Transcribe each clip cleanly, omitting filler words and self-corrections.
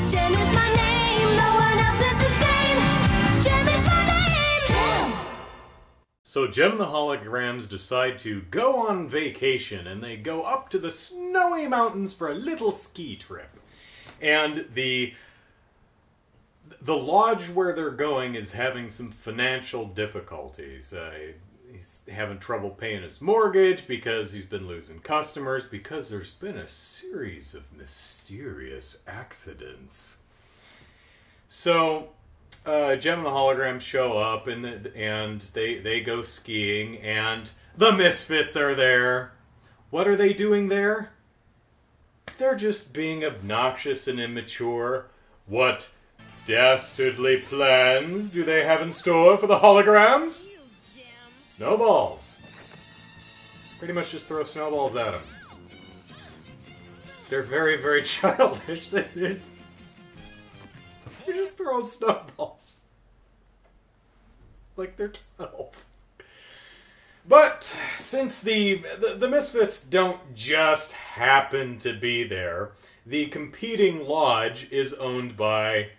Jem is my name, no one else is the same. Jem is my name. Jem. So Jem and the Holograms decide to go on vacation, and they go up to the snowy mountains for a little ski trip. And the lodge where they're going is having some financial difficulties. He's having trouble paying his mortgage because he's been losing customers because there's been a series of mysterious accidents. So Jem and the Holograms show up and they go skiing, and the Misfits are there. What are they doing there? They're just being obnoxious and immature. What dastardly plans do they have in store for the Holograms? Snowballs. Pretty much just throw snowballs at them. They're very, very childish. They're just throwing snowballs. Like they're 12. But since the Misfits don't just happen to be there, the competing lodge is owned by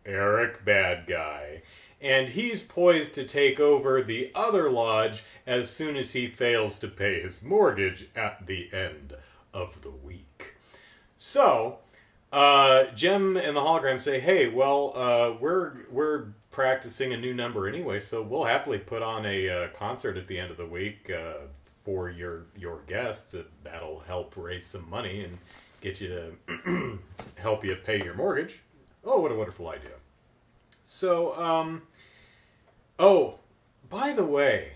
Eric Badguy, and he's poised to take over the other lodge as soon as he fails to pay his mortgage at the end of the week. So, Jem and the Holograms say, hey, well, we're practicing a new number anyway, so we'll happily put on a concert at the end of the week for your guests. That'll help raise some money and get you to help you pay your mortgage. Oh, what a wonderful idea. So, oh, by the way,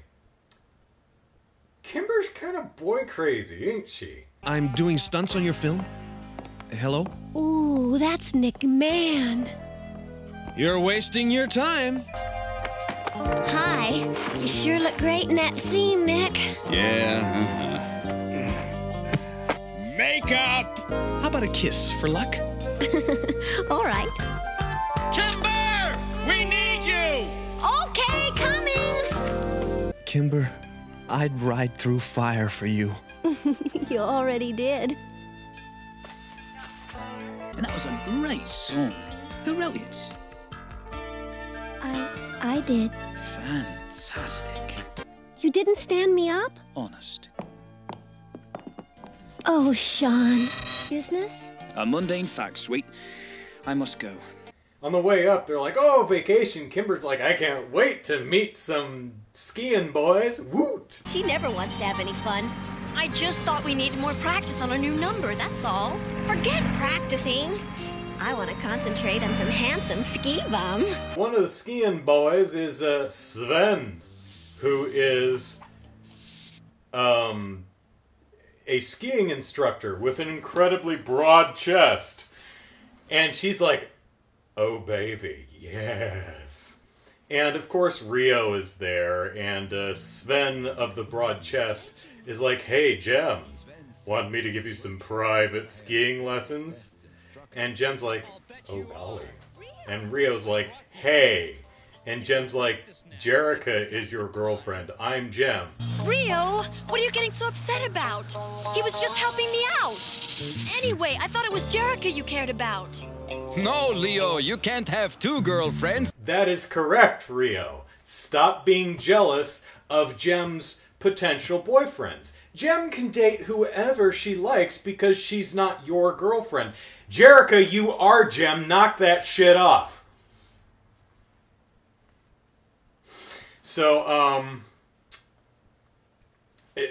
Kimber's kind of boy crazy, ain't she? I'm doing stunts on your film? Hello? Ooh, that's Nick Man. You're wasting your time. Hi, you sure look great in that scene, Nick. Yeah. Makeup! How about a kiss for luck? All right. Kimber! We need you! Okay, coming. Kimber, I'd ride through fire for you. You already did. And that was a great song. Who wrote it? I did. Fantastic. You didn't stand me up? Honest. Oh, Sean. Business? A mundane fact, sweet. I must go. On the way up, they're like, oh, vacation. Kimber's like, I can't wait to meet some skiing boys. Woot! She never wants to have any fun. I just thought we needed more practice on our new number, that's all. Forget practicing. I want to concentrate on some handsome ski bum. One of the skiing boys is Sven, who is a skiing instructor with an incredibly broad chest. And she's like, oh baby, yes. And of course Rio is there, and Sven of the broad chest is like, hey Jem, want me to give you some private skiing lessons? And Jem's like, oh golly. And Rio's like, hey. And Jem's like, Jerica is your girlfriend. I'm Jem. Rio, what are you getting so upset about? He was just helping me out. Anyway, I thought it was Jerica you cared about. No, Leo, you can't have two girlfriends. That is correct, Rio. Stop being jealous of Jem's potential boyfriends. Jem can date whoever she likes because she's not your girlfriend. Jerica, you are Jem. Knock that shit off. So,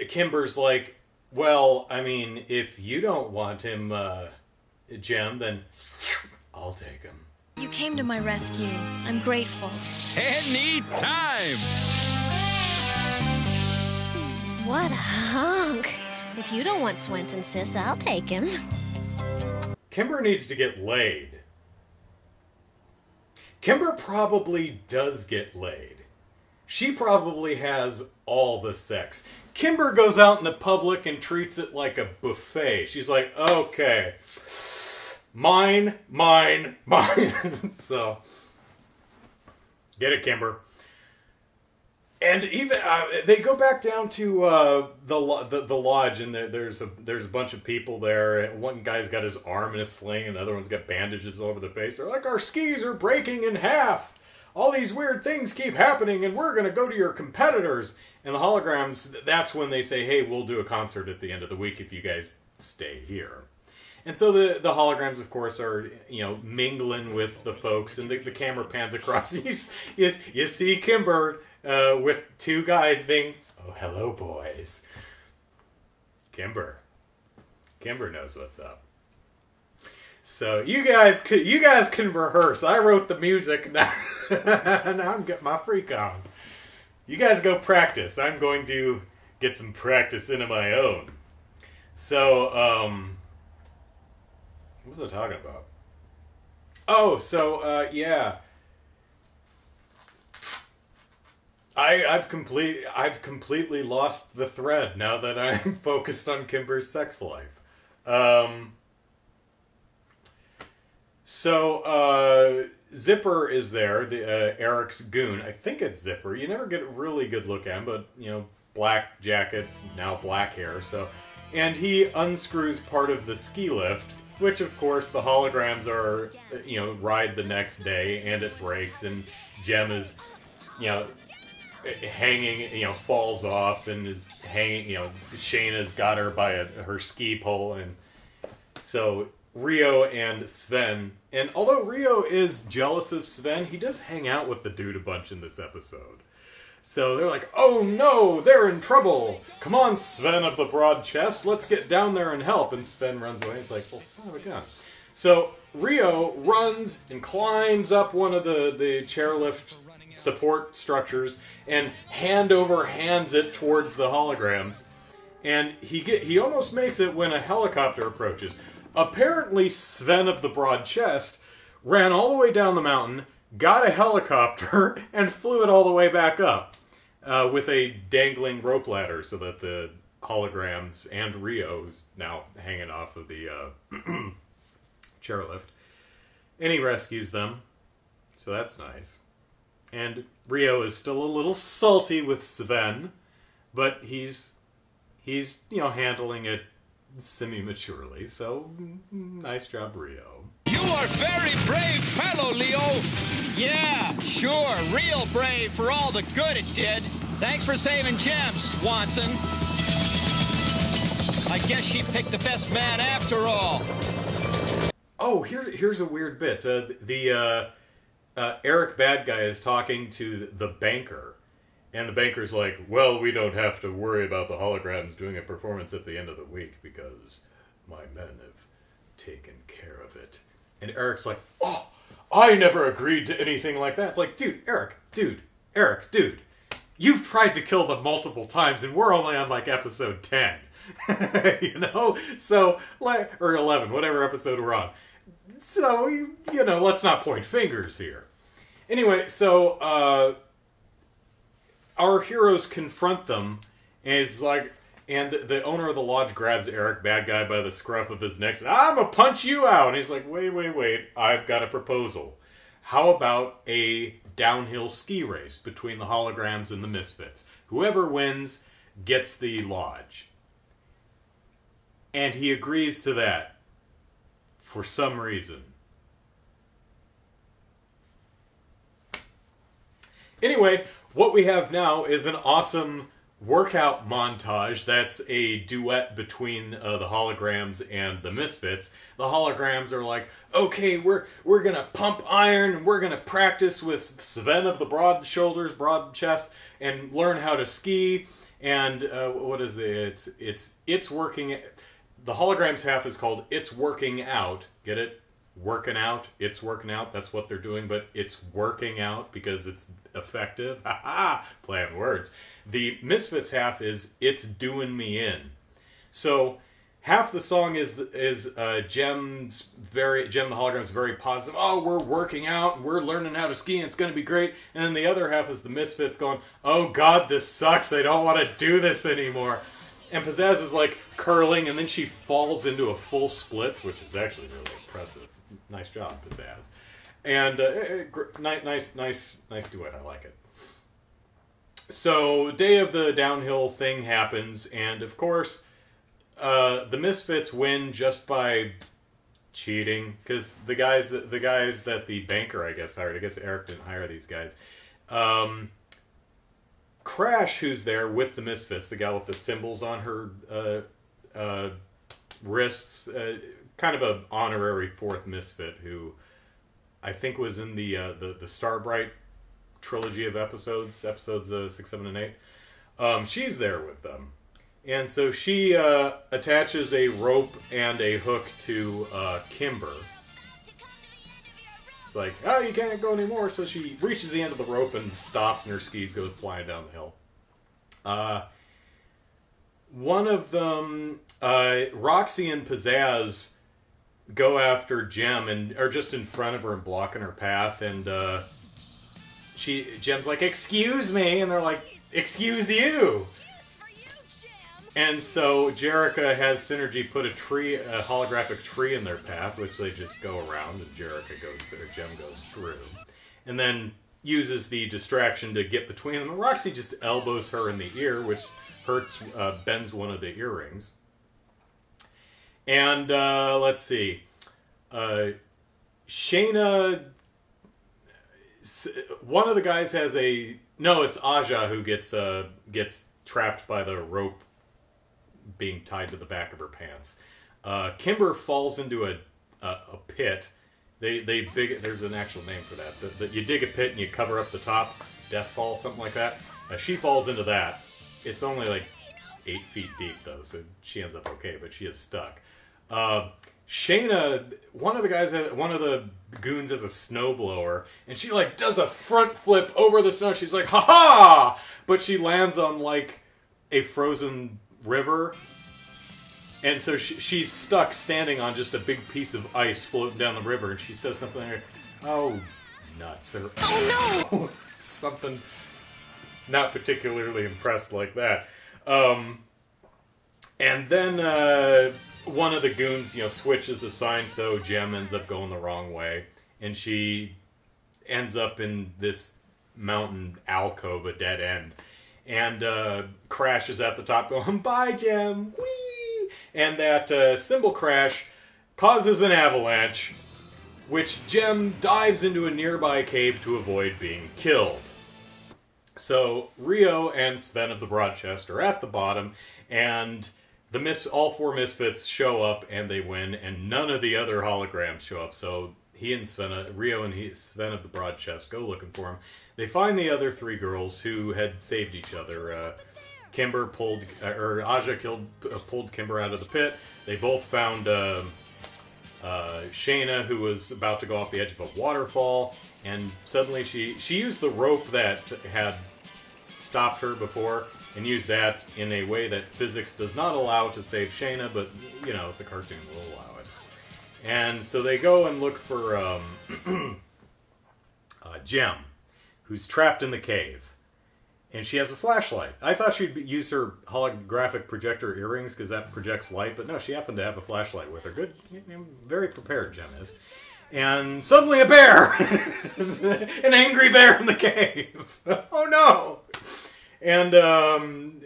Kimber's like, well, I mean, if you don't want him, Jem, then I'll take him. You came to my rescue. I'm grateful. Any time! What a hunk. If you don't want Swenson, sis, I'll take him. Kimber needs to get laid. Kimber probably does get laid. She probably has all the sex. Kimber goes out into public and treats it like a buffet. She's like, okay, mine, mine, mine. So, get it, Kimber. And even they go back down to the lodge, and there's a bunch of people there. One guy's got his arm in a sling, and another one's got bandages all over the face. They're like, our skis are breaking in half. All these weird things keep happening, and we're going to go to your competitors. And the Holograms, that's when they say, hey, we'll do a concert at the end of the week if you guys stay here. And so the Holograms, of course, are, mingling with the folks, and the camera pans across. You see Kimber with two guys being, oh, hello, boys. Kimber knows what's up. So you guys can rehearse. I wrote the music. Now I'm getting my freak on. You guys go practice. I'm going to get some practice into my own. So, what was I talking about? Oh, so, yeah. I've completely lost the thread now that I'm focused on Kimber's sex life. So, Zipper is there, Eric's goon. I think it's Zipper. You never get a really good look at him, but, black jacket, now black hair, so... And he unscrews part of the ski lift, which, of course, the Holograms are, ride the next day, and it breaks, and JEM is, hanging, falls off, and is hanging, Shayna's got her by her ski pole, and so Rio and Sven, and although Rio is jealous of Sven, he does hang out with the dude a bunch in this episode. So they're like, oh no, they're in trouble. Come on, Sven of the broad chest, let's get down there and help. And Sven runs away. He's like, well, son of a gun. So Rio runs and climbs up one of the chairlift support structures and hand over hands it towards the Holograms. And he almost makes it when a helicopter approaches. Apparently, Sven of the broad chest ran all the way down the mountain, got a helicopter, and flew it all the way back up with a dangling rope ladder so that the Holograms and Rio is now hanging off of the chairlift. And he rescues them, so that's nice. And Rio is still a little salty with Sven, but he's handling it semi-maturely, so nice job, Rio. You are very brave fellow, Leo. Yeah, sure, real brave for all the good it did. Thanks for saving JEM, Swanson. I guess she picked the best man after all. Oh, here's a weird bit. Eric Badguy is talking to the banker, and the banker's like, well, we don't have to worry about the Holograms doing a performance at the end of the week because my men have taken care of it. And Eric's like, oh, I never agreed to anything like that. It's like, dude, Eric, dude, you've tried to kill them multiple times, and we're only on, like, episode 10. So, or 11, whatever episode we're on. So, let's not point fingers here. Anyway, so, our heroes confront them, and it's like, and the owner of the lodge grabs Eric Badguy by the scruff of his neck. I'm gonna punch you out. And he's like, wait. I've got a proposal. How about a downhill ski race between the Holograms and the Misfits? Whoever wins gets the lodge. And he agrees to that for some reason. Anyway, what we have now is an awesome workout montage that's a duet between the Holograms and the Misfits. The Holograms are like, okay, we're gonna pump iron, and we're gonna practice with Sven of the broad shoulders, broad chest, and learn how to ski. And what is it? It's working. The Holograms half is called It's Working Out. Get it? Working out. It's working out. That's what they're doing, but it's working out because it's effective. Ha ha! Play on words. The Misfits half is It's Doing Me In. So half the song is JEM the Holograms very positive. Oh, we're working out, we're learning how to ski, and it's going to be great. And then the other half is the Misfits going, oh God, this sucks. I don't want to do this anymore. And Pizzazz is like curling, and then she falls into a full splits, which is actually really impressive. Nice job, Pizzazz. And nice duet. I like it. So, day of the downhill thing happens, and of course, the Misfits win just by cheating, because the guys that the banker, I guess, hired. I guess Eric didn't hire these guys. Crash, who's there with the Misfits, the gal with the symbols on her wrists, kind of an honorary fourth Misfit who I think was in the Starbright trilogy of episodes 6, 7, and 8. She's there with them. And so she attaches a rope and a hook to Kimber. It's like, oh, you can't go anymore. So she reaches the end of the rope and stops, and her skis goes flying down the hill. One of them, Roxy and Pizzazz, go after JEM and are just in front of her and blocking her path. And JEM's like, "Excuse me," and they're like, "Excuse you." And so Jerrica has Synergy put a holographic tree in their path, which they just go around, and Jerrica goes through, JEM goes through, and then uses the distraction to get between them. And Roxy just elbows her in the ear, which hurts, bends one of the earrings. And let's see, Shayna. One of the guys has it's Aja who gets trapped by the rope being tied to the back of her pants. Kimber falls into a pit. There's an actual name for that. You dig a pit and you cover up the top. Death fall, something like that. She falls into that. It's only like 8 feet deep though, so she ends up okay, but she is stuck. Shayna, one of the goons has a snowblower, and she like does a front flip over the snow. She's like, "Ha ha!" But she lands on like a frozen river, and so she's stuck standing on just a big piece of ice floating down the river, and she says something like, "Oh, nuts," or "Oh no," something not particularly impressed like that. And then one of the goons, switches the sign, so JEM ends up going the wrong way, and she ends up in this mountain alcove, a dead end. And Crash is at the top going, "Bye, JEM! Whee!" And that cymbal crash causes an avalanche, which JEM dives into a nearby cave to avoid being killed. So Rio and Sven of the Broad Chest are at the bottom, and all 4 Misfits show up, and they win, and none of the other holograms show up. So Rio and Sven of the Broad Chest go looking for him. They find the other 3 girls who had saved each other. Kimber Aja pulled Kimber out of the pit. They both found Shayna, who was about to go off the edge of a waterfall, and suddenly she used the rope that had stopped her before, and used that in a way that physics does not allow to save Shayna, but, it's a cartoon, we'll allow it. And so they go and look for JEM, who's trapped in the cave. And she has a flashlight. I thought she'd use her holographic projector earrings, because that projects light, but no, she happened to have a flashlight with her. Good, very prepared, JEM is. And suddenly a bear! An angry bear in the cave! Oh no! And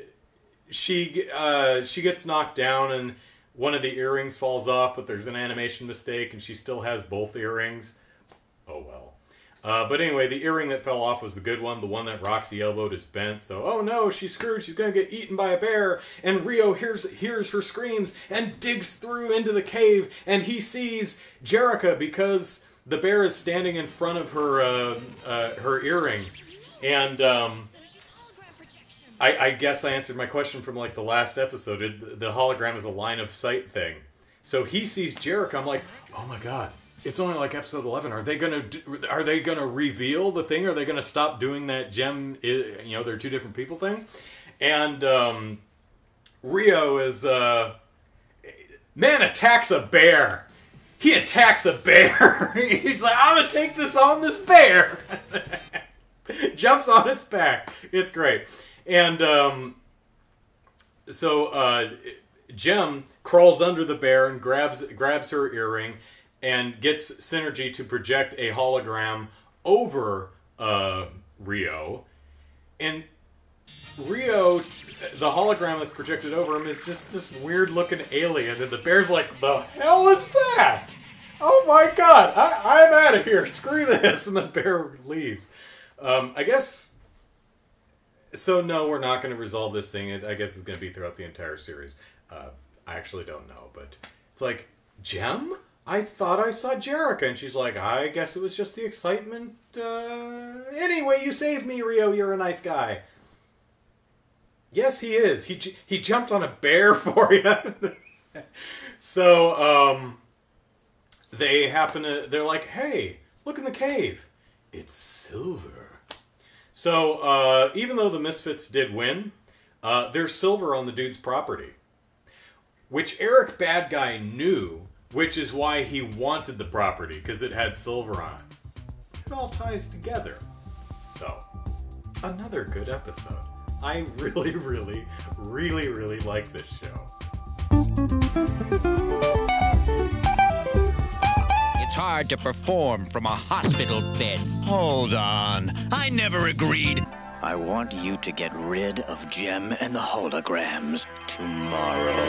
she gets knocked down, and one of the earrings falls off, but there's an animation mistake, and she still has both earrings. Oh well. But anyway, the earring that fell off was the good one. The one that Roxy elbowed is bent, so oh no, she's screwed. She's going to get eaten by a bear. And Rio hears her screams and digs through into the cave, and he sees Jerrica because the bear is standing in front of her earring. And I guess I answered my question from like the last episode. The hologram is a line of sight thing. So he sees Jerrica. I'm like, oh my god, it's only like episode 11. Are they gonna reveal the thing? Are they gonna stop doing that JEM? They're 2 different people thing. And Rio is man attacks a bear. He attacks a bear. He's like, I'm gonna take this on this bear. Jumps on its back. It's great. And so JEM crawls under the bear and grabs her earring and gets Synergy to project a hologram over Rio. And Rio, the hologram that's projected over him, is just this weird-looking alien, and the bear's like, the hell is that? Oh my god, I'm out of here, screw this, and the bear leaves. I guess... So no, we're not going to resolve this thing. I guess it's going to be throughout the entire series. I actually don't know, but it's like, JEM? I thought I saw Jerica, and she's like, I guess it was just the excitement. Anyway, you saved me, Rio. You're a nice guy. Yes, he is. He jumped on a bear for you. So, they're like, hey, look in the cave. It's silver. So, even though the Misfits did win, there's silver on the dude's property. Which Eric Badguy knew, which is why he wanted the property, because it had silver on it. It all ties together. So, another good episode. I really, really, really, really like this show. It's hard to perform from a hospital bed. Hold on. I never agreed. I want you to get rid of JEM and the holograms tomorrow.